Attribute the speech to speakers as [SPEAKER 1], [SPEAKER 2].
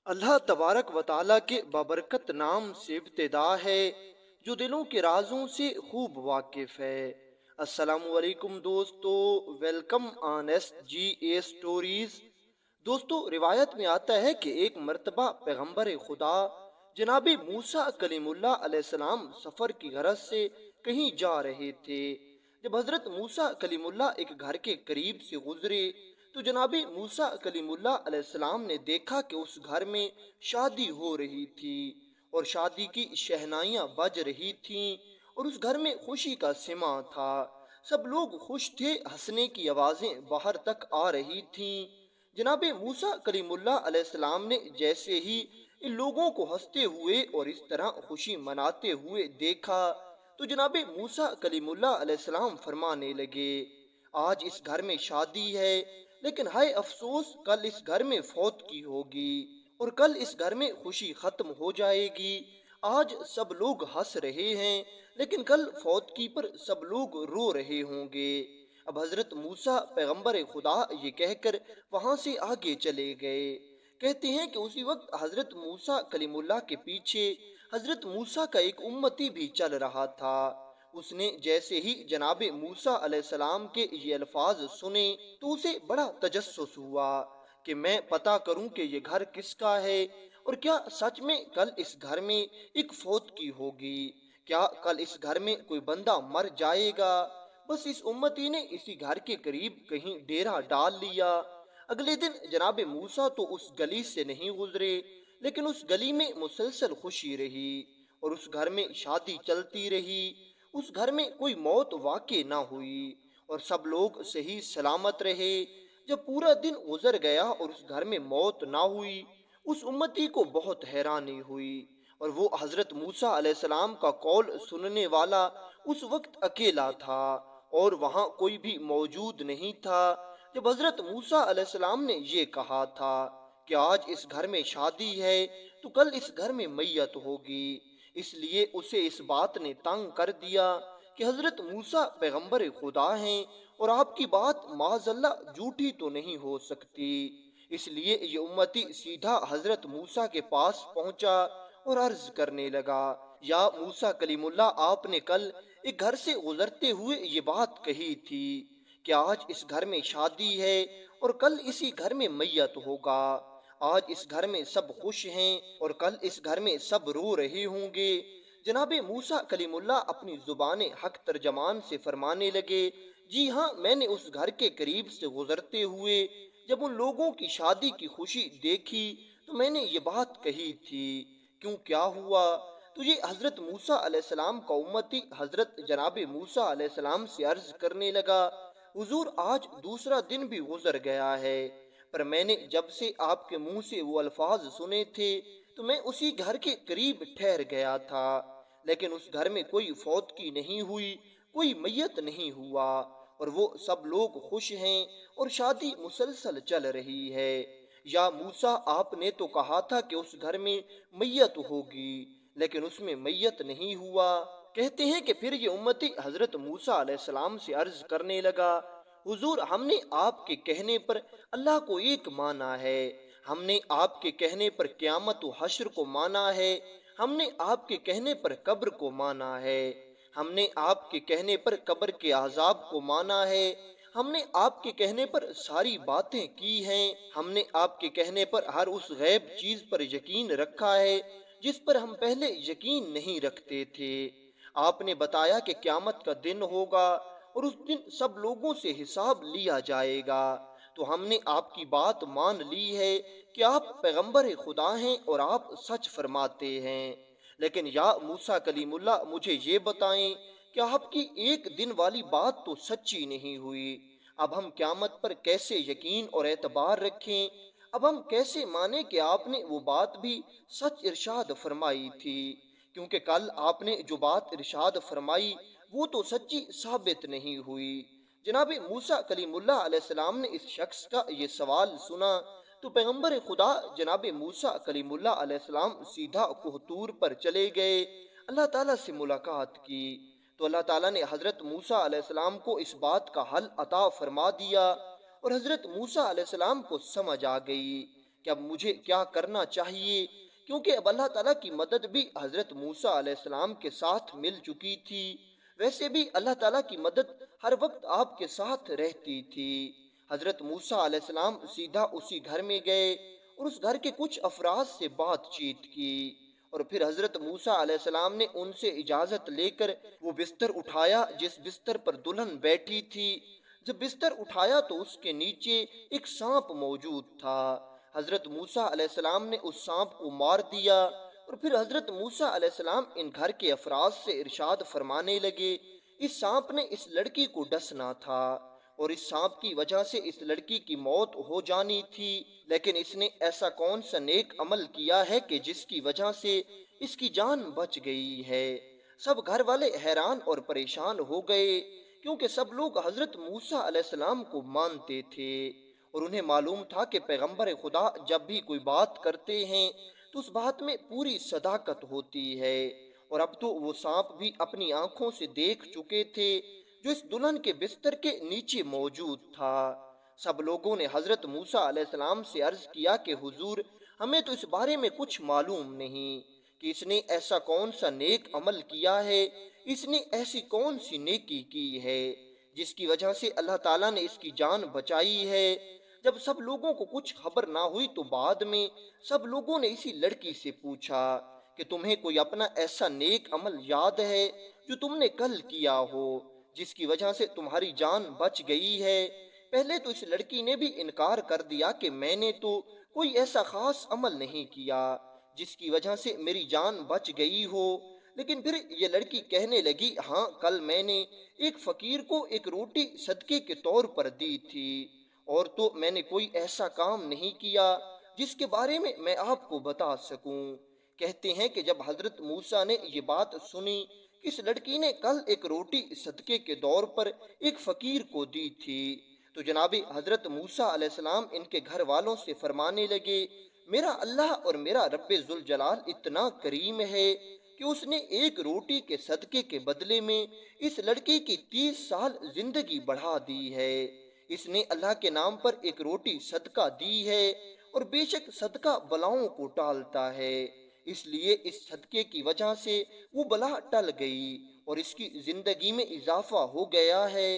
[SPEAKER 1] اللہ تبارک و تعالیٰ کے بابرکت نام سے ابتدا ہے جو دلوں کے رازوں سے خوب واقف ہے۔ السلام علیکم دوستو، welcome on S G A stories. دوستو، روایت میں آتا ہے کہ ایک مرتبہ پیغمبر خدا جناب موسیٰ کلیم اللہ علیہ السلام سفر کی غرض سے کہیں جا رہے تھے۔ جب حضرت موسیٰ کلیم اللہ ایک گھر کے قریب سے گزرے تو جناب موسیٰ کلیم اللہ علیہ السلام نے دیکھا کہ اس گھر میں شادی ہو رہی تھی اور شادی کی شہنائیاں بج رہی تھیں اور اس گھر میں خوشی کا سماں تھا۔ سب لوگ خوش تھے، ہنسنے کی آوازیں باہر تک آ رہی تھیں۔ جناب موسیٰ کلیم اللہ علیہ السلام نے جیسے ہی ان لوگوں کو ہنستے ہوئے اور اس طرح خوشی مناتے ہوئے دیکھا تو جناب موسیٰ کلیم اللہ علیہ السلام فرمانے لگے، آج اس گھر میں شادی ہے، لیکن ہائے افسوس، کل اس گھر میں فوت کی ہوگی اور کل اس گھر میں خوشی ختم ہو جائے گی۔ آج سب لوگ ہنس رہے ہیں، لیکن کل فوت کی پر سب لوگ رو رہے ہوں گے۔ اب حضرت موسیٰ پیغمبر خدا یہ کہہ کر وہاں سے آگے چلے گئے۔ کہتے ہیں کہ اسی وقت حضرت موسیٰ کلیم اللہ کے پیچھے حضرت موسیٰ کا ایک امتی بھی چل رہا تھا۔ اس نے جیسے ہی جناب موسیٰ علیہ السلام کے یہ الفاظ سنے تو اسے بڑا تجسس ہوا کہ میں پتہ کروں کہ یہ گھر کس کا ہے اور کیا سچ میں کل اس گھر میں ایک فوت کی ہوگی، کیا کل اس گھر میں کوئی بندہ مر جائے گا۔ بس اس امتی نے اسی گھر کے قریب کہیں ڈیرا ڈال لیا۔ اگلے دن جناب موسیٰ تو اس گلی سے نہیں گزرے، لیکن اس گلی میں مسلسل خوشی رہی اور اس گھر میں شادی چلتی رہی۔ اس گھر میں کوئی موت واقع نہ ہوئی اور سب لوگ صحیح سلامت رہے۔ جب پورا دن گزر گیا اور اس گھر میں موت نہ ہوئی، اس امتی کو بہت حیرانی ہوئی اور وہ حضرت موسیٰ علیہ السلام کا قول سننے والا اس وقت اکیلا تھا اور وہاں کوئی بھی موجود نہیں تھا۔ جب حضرت موسیٰ علیہ السلام نے یہ کہا تھا کہ آج اس گھر میں شادی ہے تو کل اس گھر میں میت ہوگی، اس لیے اسے اس بات نے تنگ کر دیا کہ حضرت موسیٰ پیغمبر خدا ہیں اور آپ کی بات معاذ اللہ جھوٹی تو نہیں ہو سکتی۔ اس لیے یہ امتی سیدھا حضرت موسیٰ کے پاس پہنچا اور عرض کرنے لگا، یا موسیٰ کلیم اللہ، آپ نے کل ایک گھر سے گزرتے ہوئے یہ بات کہی تھی کہ آج اس گھر میں شادی ہے اور کل اسی گھر میں میت ہوگا۔ آج اس گھر میں سب خوش ہیں اور کل اس گھر میں سب رو رہے ہوں گے۔ جناب موسیٰ کلیم اللہ اپنی زبان حق ترجمان سے فرمانے لگے، جی ہاں، میں نے اس گھر کے قریب سے گزرتے ہوئے جب ان لوگوں کی شادی کی خوشی دیکھی تو میں نے یہ بات کہی تھی۔ کیوں، کیا ہوا؟ تو یہ حضرت موسیٰ علیہ السلام کا امتی حضرت جناب موسیٰ علیہ السلام سے عرض کرنے لگا، حضور، آج دوسرا دن بھی گزر گیا ہے، پر میں نے جب سے آپ کے منہ سے وہ الفاظ سنے تھے تو میں اسی گھر کے قریب ٹھہر گیا تھا، لیکن اس گھر میں کوئی فوت کی نہیں ہوئی، کوئی میت نہیں ہوا اور وہ سب لوگ خوش ہیں اور شادی مسلسل چل رہی ہے۔ یا موسیٰ، آپ نے تو کہا تھا کہ اس گھر میں میت ہوگی، لیکن اس میں میت نہیں ہوا۔ کہتے ہیں کہ پھر یہ امتی حضرت موسیٰ علیہ السلام سے عرض کرنے لگا، حضور، ہم نے آپ کے کہنے پر اللہ کو ایک مانا ہے، ہم نے آپ کے کہنے پر قیامت و حشر کو مانا ہے، ہم نے آپ کے کہنے پر قبر کو مانا ہے، ہم نے آپ کے کہنے پر قبر کے عذاب کو مانا ہے، ہم نے آپ کے کہنے پر ساری باتیں کی ہیں، ہم نے آپ کے کہنے پر ہر اس غیب چیز پر یقین رکھا ہے جس پر ہم پہلے یقین نہیں رکھتے تھے۔ آپ نے بتایا کہ قیامت کا دن ہوگا اور اس دن سب لوگوں سے حساب لیا جائے گا، تو ہم نے آپ کی بات مان لی ہے کہ آپ پیغمبر خدا ہیں اور آپ سچ فرماتے ہیں۔ لیکن یا موسیٰ کلیم اللہ، مجھے یہ بتائیں کہ آپ کی ایک دن والی بات تو سچی نہیں ہوئی، اب ہم قیامت پر کیسے یقین اور اعتبار رکھیں؟ اب ہم کیسے مانیں کہ آپ نے وہ بات بھی سچ ارشاد فرمائی تھی؟ کیونکہ کل آپ نے جو بات ارشاد فرمائی وہ تو سچی ثابت نہیں ہوئی۔ جناب موسیٰ کلیم اللہ علیہ السلام نے اس شخص کا یہ سوال سنا تو پیغمبر خدا جناب موسیٰ کلیم اللہ علیہ السلام سیدھا کوہ پر چلے گئے، اللہ تعالیٰ سے ملاقات کی تو اللہ تعالیٰ نے حضرت موسیٰ علیہ السلام کو اس بات کا حل عطا فرما دیا اور حضرت موسیٰ علیہ السلام کو سمجھ آ گئی کہ اب مجھے کیا کرنا چاہیے، کیونکہ اب اللہ تعالیٰ کی مدد بھی حضرت موسیٰ علیہ السلام کے ساتھ مل چکی تھی۔ ویسے بھی اللہ تعالیٰ کی مدد ہر وقت آپ کے ساتھ رہتی تھی۔ حضرت موسیٰ علیہ السلام سیدھا اسی گھر میں گئے اور اس گھر کے کچھ افراد سے بات چیت کی، اور پھر حضرت موسیٰ علیہ السلام نے ان سے اجازت لے کر وہ بستر اٹھایا جس بستر پر دلہن بیٹھی تھی۔ جب بستر اٹھایا تو اس کے نیچے ایک سانپ موجود تھا۔ حضرت موسیٰ علیہ السلام نے اس سانپ کو مار دیا، اور پھر حضرت موسیٰ علیہ السلام ان گھر کے افراد سے ارشاد فرمانے لگے، اس سانپ نے اس لڑکی کو ڈسنا تھا اور اس سانپ کی وجہ سے اس لڑکی کی موت ہو جانی تھی، لیکن اس نے ایسا کون سا نیک عمل کیا ہے کہ جس کی وجہ سے اس کی جان بچ گئی ہے۔ سب گھر والے حیران اور پریشان ہو گئے، کیونکہ سب لوگ حضرت موسیٰ علیہ السلام کو مانتے تھے اور انہیں معلوم تھا کہ پیغمبر خدا جب بھی کوئی بات کرتے ہیں تو اس بات میں پوری صداقت ہوتی ہے، اور اب تو وہ سانپ بھی اپنی آنکھوں سے دیکھ چکے تھے جو اس دلہن کے بستر کے نیچے موجود تھا۔ سب لوگوں نے حضرت موسیٰ علیہ السلام سے عرض کیا کہ حضور، ہمیں تو اس بارے میں کچھ معلوم نہیں کہ اس نے ایسا کون سا نیک عمل کیا ہے، اس نے ایسی کون سی نیکی کی ہے جس کی وجہ سے اللہ تعالیٰ نے اس کی جان بچائی ہے۔ جب سب لوگوں کو کچھ خبر نہ ہوئی تو بعد میں سب لوگوں نے اسی لڑکی سے پوچھا کہ تمہیں کوئی اپنا ایسا نیک عمل یاد ہے جو تم نے کل کیا ہو جس کی وجہ سے تمہاری جان بچ گئی ہے؟ پہلے تو اس لڑکی نے بھی انکار کر دیا کہ میں نے تو کوئی ایسا خاص عمل نہیں کیا جس کی وجہ سے میری جان بچ گئی ہو، لیکن پھر یہ لڑکی کہنے لگی، ہاں کل میں نے ایک فقیر کو ایک روٹی صدقے کے طور پر دی تھی، اور تو میں نے کوئی ایسا کام نہیں کیا جس کے بارے میں آپ کو بتا سکوں۔ کہتے ہیں کہ جب حضرت موسیٰ نے یہ بات سنی کہ اس لڑکی نے کل ایک روٹی صدقے کے طور پر ایک فقیر کو دی تھی، تو جناب حضرت موسیٰ علیہ السلام ان کے گھر والوں سے فرمانے لگے، میرا اللہ اور میرا رب ذوالجلال اتنا کریم ہے کہ اس نے ایک روٹی کے صدقے کے بدلے میں اس لڑکی کی 30 سال زندگی بڑھا دی ہے۔ اس نے اللہ کے نام پر ایک روٹی صدقہ دی ہے، اور بے شک صدقہ بلاؤں کو ٹالتا ہے، اس لیے اس صدقے کی وجہ سے وہ بلا ٹل گئی اور اس کی زندگی میں اضافہ ہو گیا ہے۔